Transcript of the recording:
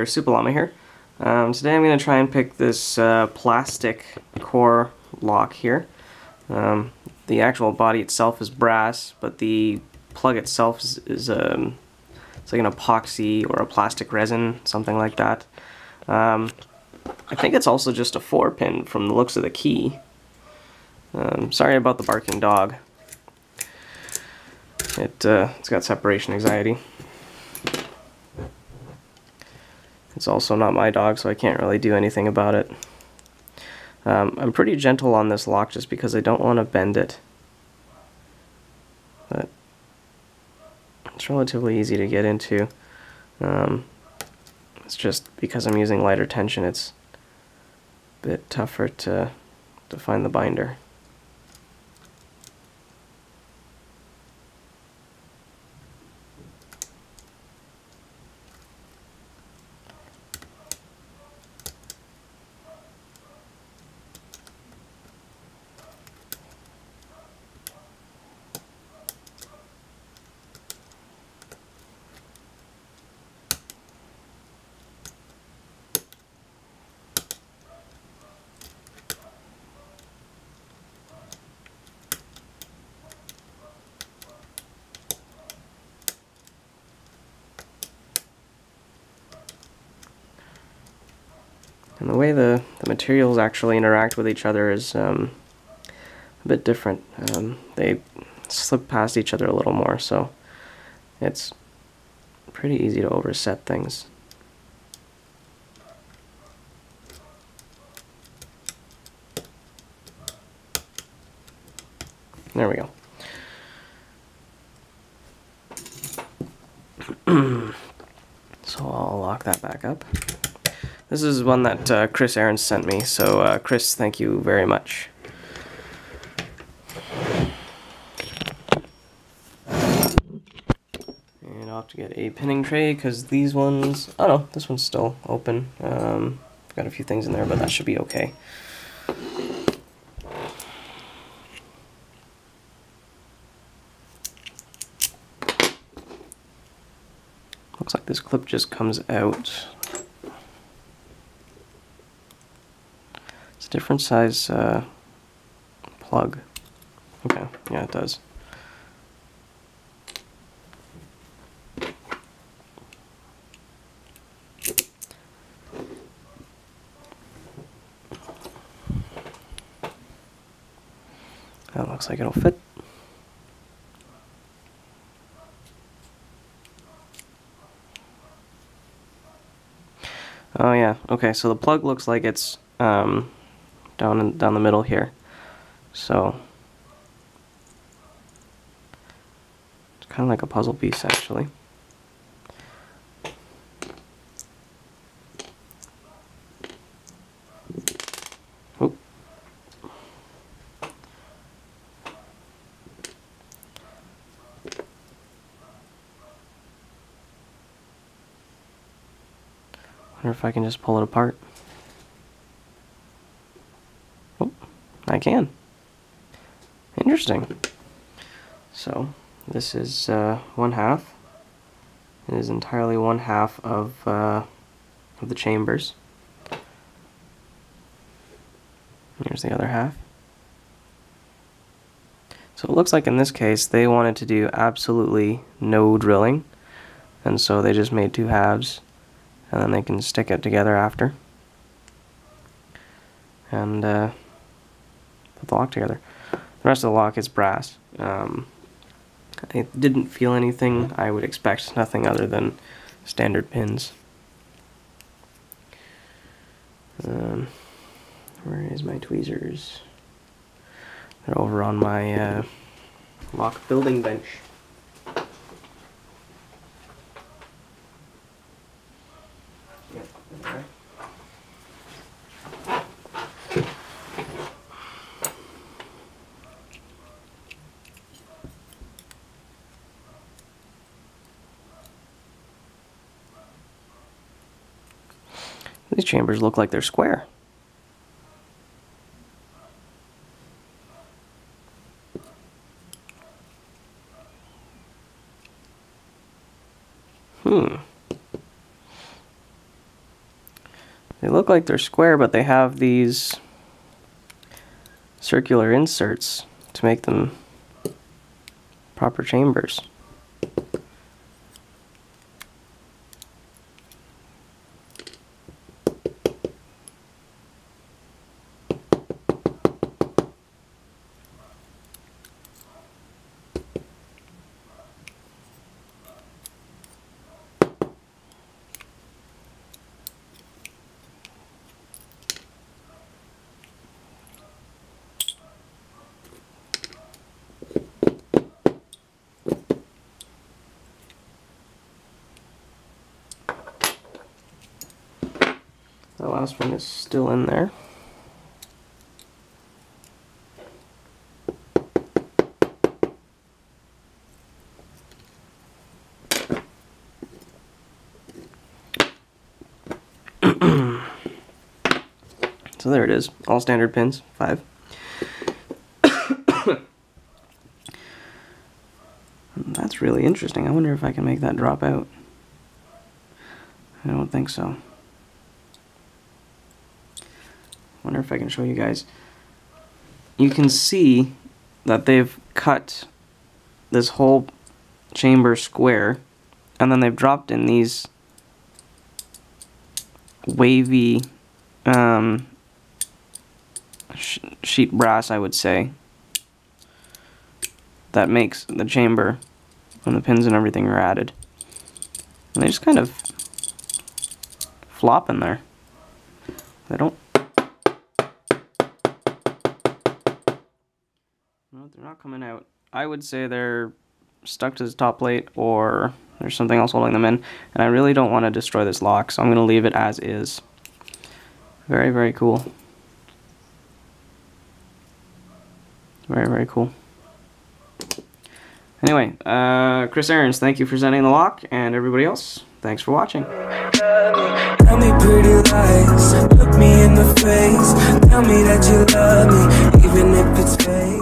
Mr. Supalama here. Today I'm going to try and pick this plastic core lock here. The actual body itself is brass, but the plug itself is it's like an epoxy or a plastic resin, something like that. I think it's also just a 4-pin from the looks of the key. Sorry about the barking dog. It's got separation anxiety. It's also not my dog, so I can't really do anything about it. I'm pretty gentle on this lock just because I don't want to bend it. But it's relatively easy to get into. It's just because I'm using lighter tension, it's a bit tougher to find the binder. And the way the materials actually interact with each other is a bit different. They slip past each other a little more, so it's pretty easy to overset things. There we go. So I'll lock that back up. This is one that Chris Aarons sent me, so Chris, thank you very much. And I'll have to get a pinning tray because these ones, oh no, this one's still open. Got a few things in there, but that should be okay. Looks like this clip just comes out. It's a different size plug. Okay, yeah, it does. That looks like it'll fit. Oh yeah, okay, so the plug looks like it's down the middle here. So it's kind of like a puzzle piece actually. Oop. Wonder if I can just pull it apart. Oh, I can. Interesting. So this is 1/2. It is entirely 1/2 of the chambers. Here's the other half. So it looks like in this case they wanted to do absolutely no drilling, and so they just made 2 halves, and then they can stick it together after and put the lock together. The rest of the lock is brass. I didn't feel anything. I would expect nothing other than standard pins. Where is my tweezers? They're over on my lock building bench. Yep, okay. These chambers look like they're square. They look like they're square, but they have these circular inserts to make them proper chambers. The last one is still in there. So there it is, all standard pins, 5. That's really interesting. I wonder if I can make that drop out. I don't think so. Wonder if I can show you guys. You can see that they've cut this whole chamber square, and then they've dropped in these wavy sheet brass, I would say, that makes the chamber when the pins and everything are added. And they just kind of flop in there. They don't. No, they're not coming out. I would say they're stuck to the top plate, or there's something else holding them in, and I really don't want to destroy this lock, so I'm going to leave it as is. Very, very cool. Very, very cool. Anyway, Chris Aarons, thank you for sending the lock, and everybody else, thanks for watching. Tell me pretty lies, look me in the face, tell me that you love me, even if it's fake.